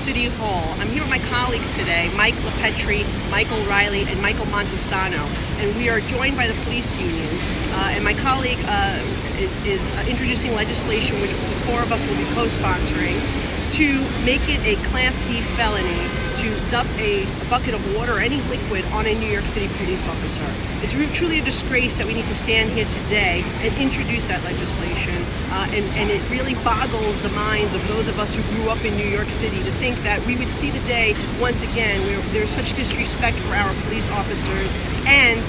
City Hall. I'm here with my colleagues today, Mike LiPetri, Michael Reilly, and Michael Montesano. And we are joined by the police unions. And my colleague is introducing legislation which the four of us will be co-sponsoring to make it a Class E Felony to dump a bucket of water or any liquid on a New York City police officer. It's truly a disgrace that we need to stand here today and introduce that legislation. And it really boggles the minds of those of us who grew up in New York City to think that we would see the day once again where there's such disrespect for our police officers and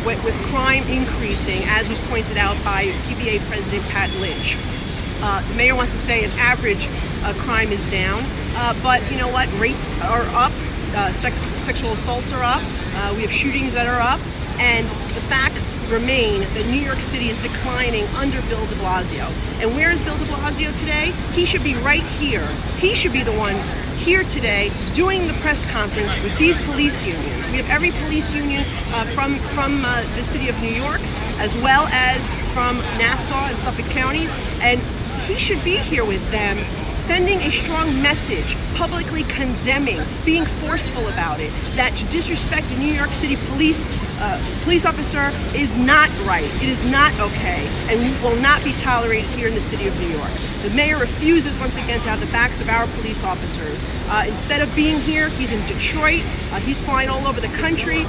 with crime increasing, as was pointed out by PBA President Pat Lynch. The mayor wants to say an average crime is down, but you know what? Rapes are up, sexual assaults are up, we have shootings that are up, and the facts remain that New York City is declining under Bill de Blasio. And where is Bill de Blasio today? He should be right here. He should be the one here today doing the press conference with these police unions. We have every police union from the city of New York, as well as from Nassau and Suffolk counties, and he should be here with them, sending a strong message, publicly condemning, being forceful about it, that to disrespect a New York City police officer is not right. It is not okay, and will not be tolerated here in the city of New York. The mayor refuses once again to have the backs of our police officers. Instead of being here, he's in Detroit. He's flying all over the country,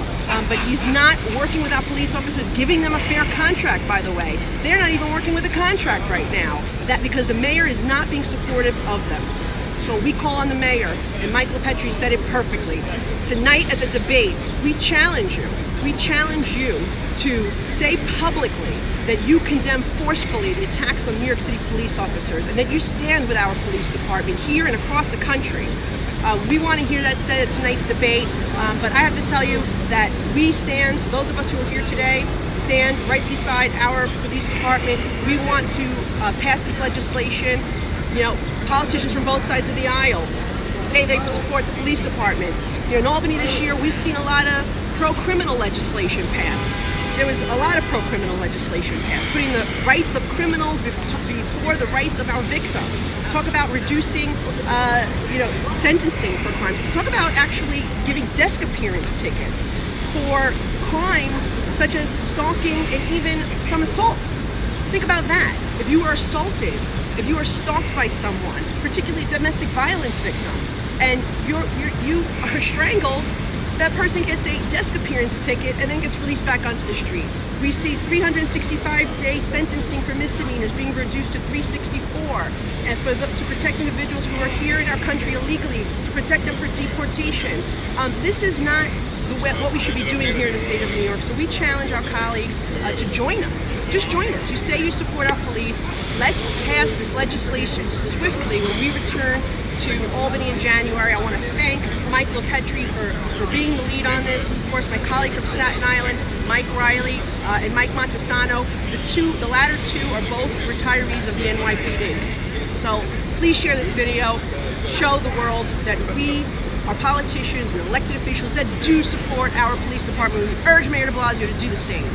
but he's not working with our police officers, giving them a fair contract, by the way. They're not even working with a contract right now, because the mayor is not being supportive of them. So we call on the mayor, and Mike LiPetri said it perfectly. Tonight at the debate, we challenge you. We challenge you to say publicly that you condemn forcefully the attacks on New York City police officers and that you stand with our police department here and across the country. We want to hear that said at tonight's debate, but I have to tell you that we stand, those of us who are here today, stand right beside our police department. We want to pass this legislation. You know, politicians from both sides of the aisle say they support the police department. You know, in Albany this year, we've seen a lot of pro-criminal legislation passed. There was a lot of pro-criminal legislation passed, putting the rights of criminals before the rights of our victims. Talk about reducing, sentencing for crimes. Talk about actually giving desk appearance tickets for crimes such as stalking and even some assaults. Think about that. If you are assaulted, if you are stalked by someone, particularly a domestic violence victim, and you are strangled, that person gets a desk appearance ticket and then gets released back onto the street. We see 365-day sentencing for misdemeanors being reduced to 364, and to protect individuals who are here in our country illegally, to protect them for deportation. This is not what we should be doing here in the state of New York. So we challenge our colleagues to join us. Just join us. You say you support our police. Let's pass this legislation swiftly when we return to Albany in January. I want to thank Mike LiPetri for being the lead on this. Of course, my colleague from Staten Island, Mike Reilly, and Mike Montesano. The latter two are both retirees of the NYPD. So please share this video. Show the world that we are politicians, we're elected officials that do support our police department. We urge Mayor de Blasio to do the same.